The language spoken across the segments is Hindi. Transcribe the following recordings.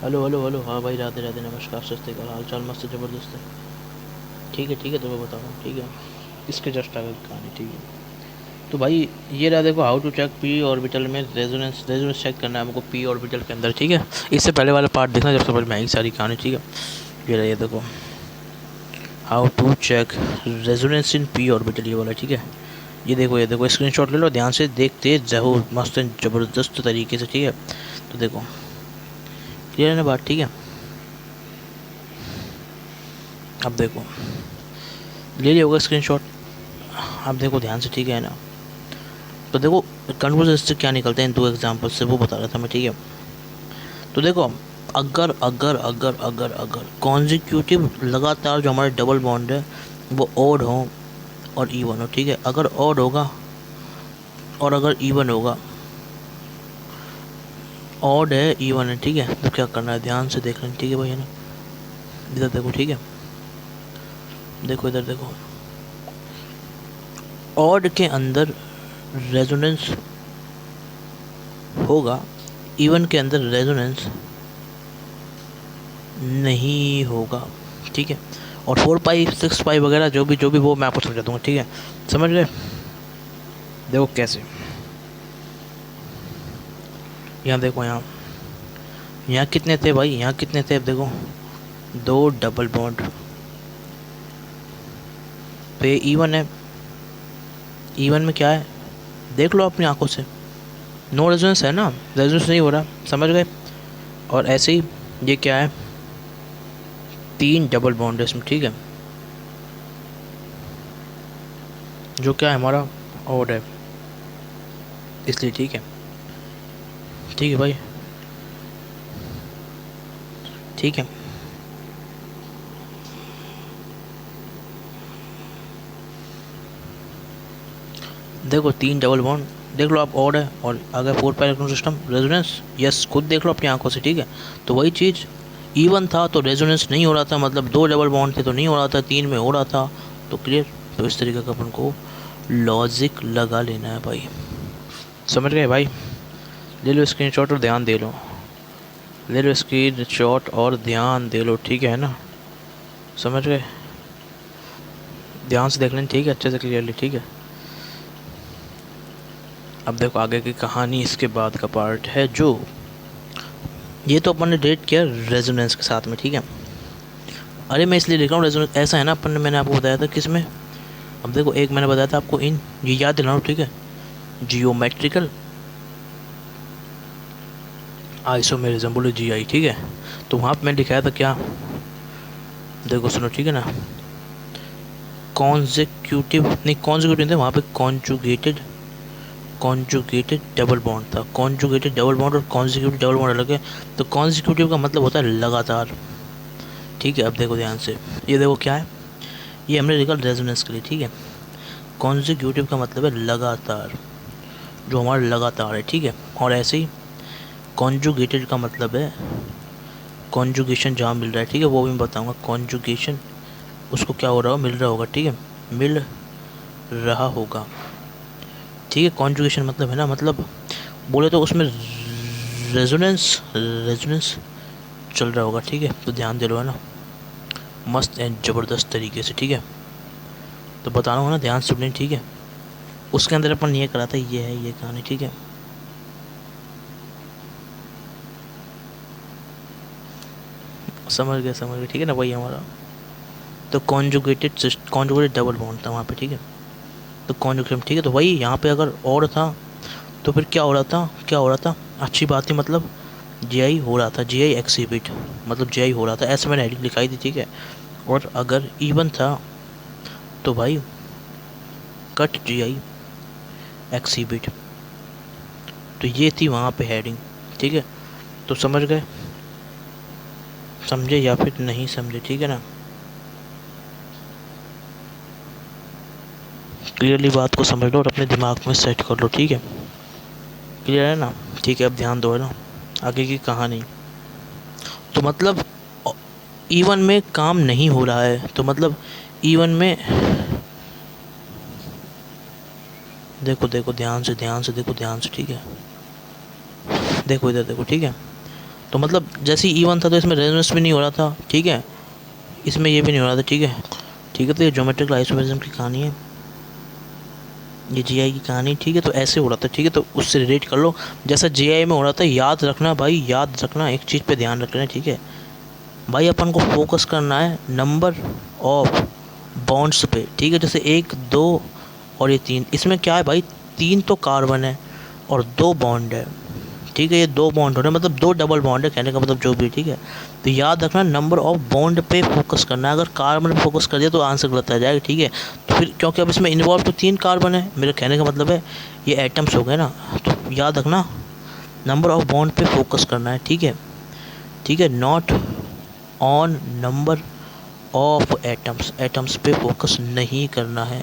हेलो हेलो हेलो, हाँ भाई, राधे राधे, नमस्कार, सत श्रीकाल, हाल चाल मस्त ज़बरदस्त है। ठीक है तो मैं बता रहा हूँ, ठीक है। इसके जस्ट आगे की कहानी, ठीक है। तो भाई ये रहा, देखो, how to check P orbital में रेजोनेंस। रेजोनेंस चेक करना है हमको पी ऑर्बिटल के अंदर, ठीक है। इससे पहले वाला पार्ट देखना जब समझ में आएगी सारी कहानी, ठीक है। ये रहा, ये देखो, how to check resonance in P orbital, ये वाला, ठीक है। ये देखो स्क्रीनशॉट ले लो, ध्यान से देखते जाओ, मस्त ज़बरदस्त तरीके से, ठीक है। तो देखो, क्लियर है ना बात, ठीक है। अब देखो, ले लिया होगा स्क्रीनशॉट। अब देखो ध्यान से, ठीक है ना। तो देखो, कन्वर्जन से क्या निकलते हैं, दो एग्जांपल से वो बता रहा था मैं, ठीक है। तो देखो, अगर अगर अगर अगर अगर कॉन्जिक्यूटिव लगातार जो हमारे डबल बॉन्ड है वो ओड हो और इवन हो, ठीक है। अगर ओड होगा और अगर इवन होगा, ऑड है इवन है, ठीक है, तो क्या करना है, ध्यान से देख लें, ठीक है भाई, है ना। इधर देखो, ठीक है, देखो इधर देखो, ऑड के अंदर रेजोनेंस होगा, इवन के अंदर रेजोनेंस नहीं होगा, ठीक है। और 4 पाई 6 पाई वगैरह जो भी वो मैं आपको समझा दूंगा, ठीक है। समझ गए। देखो कैसे, यहाँ देखो, यहाँ यहाँ कितने थे भाई, यहाँ कितने थे, अब देखो, दो डबल बॉन्ड पे इवन है। इवन में क्या है, देख लो अपनी आंखों से, नो रेजोनेंस है ना, रेजोनेंस नहीं हो रहा, समझ गए। और ऐसे ही ये क्या है, तीन डबल बॉन्ड है इसमें, ठीक है, जो क्या है हमारा ऑड है, इसलिए, ठीक है। ठीक है भाई, ठीक है। देखो, तीन डबल बॉन्ड, देख लो आप, ऑड है, और अगर 4 pi electron system, resonance, yes, खुद देख लो अपनी आंखों से, ठीक है। तो वही चीज़, इवन था तो रेजोनेंस नहीं हो रहा था, मतलब दो डबल बॉन्ड थे तो नहीं हो रहा था, तीन में हो रहा था, तो क्लियर। तो इस तरीके का अपन को लॉजिक लगा लेना है भाई, समझ गए भाई। ले लो स्क्रीनशॉट और ध्यान दे लो, ले लो स्क्रीनशॉट और ध्यान दे लो, ठीक है ना, समझ गए। ध्यान से देख लें, ठीक है, अच्छे से क्लियरली, ठीक है। अब देखो आगे की कहानी, इसके बाद का पार्ट है जो, ये तो अपन ने डेट किया रेजोनेंस के साथ में, ठीक है। अरे मैं इसलिए लिख रहा हूँ रेजोनेंस, ऐसा है ना, अपन ने, मैंने आपको बताया था किस में। अब देखो, एक मैंने बताया था आपको इन, ये याद दिलाऊँ, ठीक है, जियोमेट्रिकल आइसोमेरिज्म, बोलो जी आई, ठीक है। तो वहाँ पे मैंने दिखाया था क्या, देखो सुनो, ठीक है ना, कॉन्जिक्यूटिव नहीं, कॉन्जिक्यूटिव नहीं, वहाँ पे कॉन्जुगेटेड, कॉन्जुगेटेड डबल बॉन्ड था। कॉन्जुगेटेड डबल बॉन्ड और कॉन्जिक्यूटिव डबल बॉन्ड अलग है। तो कॉन्जिक्यूटिव का मतलब होता है लगातार, ठीक है। अब देखो ध्यान से, ये देखो क्या है, ये हमने लिखा रेजोनेंस के लिए, ठीक है। कॉन्जिक्यूटिव का मतलब है लगातार, जो हमारा लगातार है, ठीक है। और ऐसे ही कॉन्जुगेटेड का मतलब है कॉन्जुगेशन जहाँ मिल रहा है, ठीक है, वो भी मैं बताऊँगा। कॉन्जुगेशन उसको क्या हो रहा हो, मिल रहा होगा, ठीक है, मिल रहा होगा, ठीक है। कॉन्जुगेशन मतलब है ना, मतलब बोले तो उसमें रेजोनेंस, रेजोनेंस चल रहा होगा, ठीक है। तो ध्यान दे लो, है ना, मस्त एंड ज़बरदस्त तरीके से, ठीक है। तो बता रहा हूँ ना, ध्यान सुनने, ठीक है। उसके अंदर अपन ये करा था, ये है ये कहानी, ठीक है। समझ गए, ठीक है ना, वही हमारा। तो कॉन्जुगेटेड डबल बॉन्ड था वहाँ पे, ठीक है। तो कॉन्जुगेशन, ठीक है, तो वही यहाँ पे अगर और था तो फिर क्या हो रहा था, क्या हो रहा था, अच्छी बात थी, मतलब जी आई हो रहा था, जी आई एक्सिबिट, मतलब जी आई हो रहा था, ऐसे मैंने हेडिंग लिखाई थी, ठीक है। और अगर इवन था तो भाई कट जी आई एक्सिबिट, तो ये थी वहाँ पे हेडिंग, ठीक है। तो समझ गए, समझे या फिर नहीं समझे, ठीक है ना। क्लियरली बात को समझ लो और अपने दिमाग में सेट कर लो, ठीक है। क्लियर है ना, ठीक है। अब ध्यान दो, है ना, आगे की कहानी। तो मतलब इवन में काम नहीं हो रहा है, तो मतलब इवन में, देखो देखो ध्यान से देखो, ध्यान से, ठीक है। देखो इधर देखो, ठीक है। तो मतलब जैसे ही E1 था तो इसमें रेजोनेंस भी नहीं हो रहा था, ठीक है, इसमें ये भी नहीं हो रहा था, ठीक है, ठीक है। तो ये ज्योमेट्रिकल आइसोमेरिज्म की कहानी है, ये जीआई की कहानी, ठीक है। तो ऐसे हो रहा था, ठीक है, तो उससे रिलेट कर लो जैसा जीआई में हो रहा था। याद रखना भाई, याद रखना, एक चीज़ पे ध्यान रखना, ठीक है भाई, अपन को फोकस करना है नंबर ऑफ बॉन्ड्स पे, ठीक है। जैसे 1 2 और ये 3, इसमें क्या है भाई, 3 तो कार्बन है और 2 बॉन्ड है, ठीक है। ये 2 बॉन्ड हो रहे हैं, मतलब 2 डबल बॉन्ड है, कहने का मतलब जो भी, ठीक है। तो याद रखना नंबर ऑफ बॉन्ड पे फोकस करना है। अगर कार्बन पे फोकस कर दिया तो आंसर गलत आ जाएगा, ठीक है। तो फिर क्योंकि अब इसमें इन्वॉल्व तो 3 कार्बन है, मेरे कहने का मतलब है ये एटम्स हो गए ना। तो याद रखना नंबर ऑफ बॉन्ड पे फोकस करना है, ठीक है, ठीक है। Not on number of atoms, atoms पे फोकस नहीं करना है,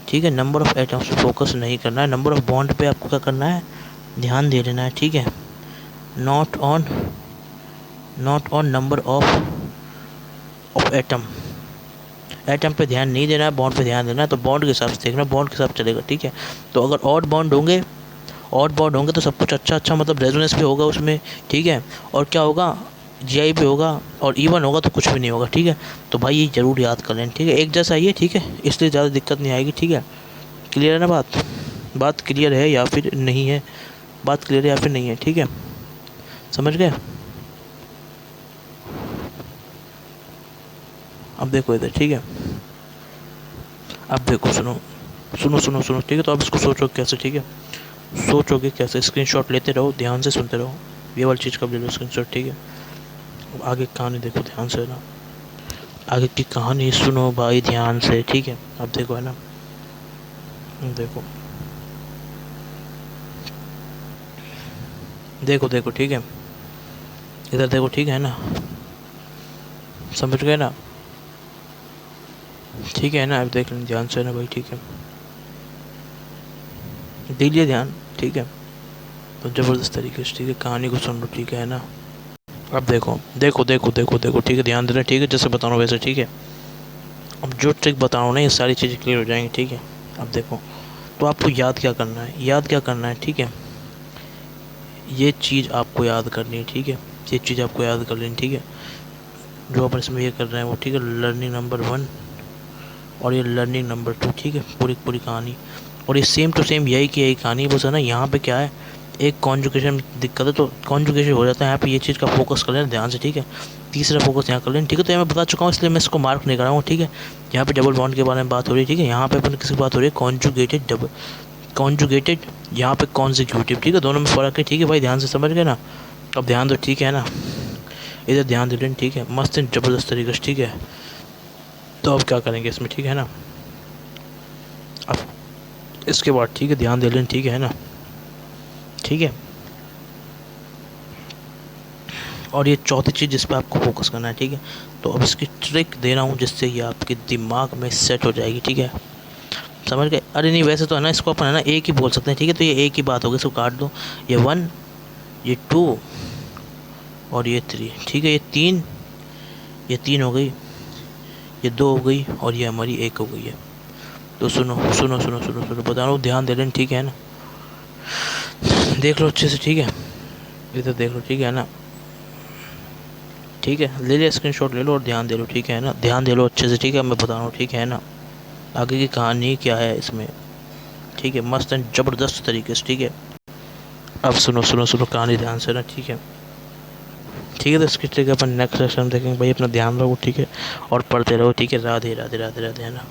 ठीक है। नंबर ऑफ एटम्स पे फोकस नहीं करना है, नंबर ऑफ बॉन्ड पे आपको क्या करना है, ध्यान दे लेना है, ठीक है। Not on number of atom, atom पे ध्यान नहीं देना है, बॉन्ड पे ध्यान देना है। तो बॉन्ड के हिसाब से देखना, बॉन्ड के हिसाब से चलेगा, ठीक है। तो अगर ऑड बॉन्ड होंगे, तो सब कुछ अच्छा मतलब रेजोनेंस भी होगा उसमें, ठीक है। और क्या होगा, जीआई पे होगा, और E1 होगा तो कुछ भी नहीं होगा, ठीक है। तो भाई ये ज़रूर याद कर लें, ठीक है। एक जैसा ही है, ठीक है, इसलिए ज़्यादा दिक्कत नहीं आएगी, ठीक है। क्लियर है ना बात क्लियर है या फिर नहीं है, बात क्लियर है या फिर नहीं है, ठीक है, समझ गए। अब देखो इधर, ठीक है, अब देखो, सुनो, ठीक है। तो अब इसको सोचो कैसे, ठीक है, सोचोगे कैसे, स्क्रीनशॉट लेते रहो, ध्यान से सुनते रहो, ये वाली चीज़ का ले लो स्क्रीनशॉट, ठीक है। अब आगे कहानी देखो ध्यान से ना, आगे की कहानी सुनो भाई ध्यान से, ठीक है। अब देखो, है ना, देखो देखो, ठीक है, इधर देखो, ठीक है ना, समझ गए ना, ठीक है ना। अब देख लें ध्यान से ना भाई, ठीक है, दीजिए ध्यान, ठीक है। तो ज़बरदस्त तरीके से, ठीक है, कहानी को सुन लो, ठीक है ना। अब देखो, ठीक है, ध्यान देना, ठीक है, जैसे बता रहा हूँ वैसे, ठीक है। अब जो ट्रिक बता रहा हूँ ना, ये सारी चीज़ें क्लियर हो जाएंगी, ठीक है। अब देखो, तो आपको याद क्या करना है, ठीक है, ये चीज़ आपको याद करनी है, ठीक है, ये चीज़ आपको याद कर लेनी, ठीक है। जो अपन इसमें ये कर रहे हैं वो, ठीक है, लर्निंग नंबर 1 और ये लर्निंग नंबर 2, ठीक है, पूरी कहानी। और ये सेम टू सेम यही की यही कहानी, बस है ना, यहाँ पे क्या है, एक कॉन्जुगेशन में दिक्कत है, तो कॉन्जुगेशन हो जाता है यहाँ पे, ये चीज़ का फोकस कर लेना ध्यान से, ठीक है। तीसरा फोकस यहाँ कर लेना, ठीक है। तो ये मैं बता चुका हूँ, इसलिए मैं इसको मार्क नहीं कर रहा हूँ, ठीक है। यहाँ पे डबल बॉन्ड के बारे में बात हो रही है, ठीक है। यहाँ पे अपन किसी बात हो रही है कॉन्जुगेटेड, यहाँ पे कॉन्जिक्यूटिव, ठीक है, दोनों में फ़र्क है, ठीक है भाई, ध्यान से समझ गए ना। अब ध्यान दो, ठीक है ना, इधर ध्यान दे लें, ठीक है, मस्त ज़बरदस्त तरीके से, ठीक है। तो अब क्या करेंगे इसमें, ठीक है ना, अब इसके बाद, ठीक है, ध्यान दे लें, ठीक है ना, ठीक है। और ये चौथी चीज़ जिस पर आपको फोकस करना है, ठीक है। तो अब इसकी ट्रिक दे रहा हूँ जिससे ये आपके दिमाग में सेट हो जाएगी, ठीक है, समझ गए। अरे नहीं, वैसे तो है ना, इसको अपन है ना एक ही बोल सकते हैं, ठीक है। तो ये एक ही बात होगी, इसको काट दो, ये 1, ये 2 और ये 3, ठीक है। ये तीन हो गई, ये 2 हो गई और ये हमारी 1 हो गई है। तो सुनो, बता रहा हूँ, ध्यान दे लें, ठीक है ना, देख लो अच्छे से, ठीक है, इधर देख लो, ठीक है ना, ठीक है, ले स्क्रीनशॉट ले लो और ध्यान दे लो, ठीक है ना, ध्यान दे लो अच्छे से, ठीक है, मैं बता रहा हूँ, ठीक है ना, आगे की कहानी क्या है इसमें, ठीक है, मस्त एंड ज़बरदस्त तरीके से, ठीक है। अब सुनो कहानी ध्यान से ना, ठीक है, ठीक है। तो इसकी ट्रिक अपन नेक्स्ट सेशन देखेंगे भाई, अपना ध्यान रखो, ठीक है, और पढ़ते रहो, ठीक है। राधे राधे राधे राधे, है ना।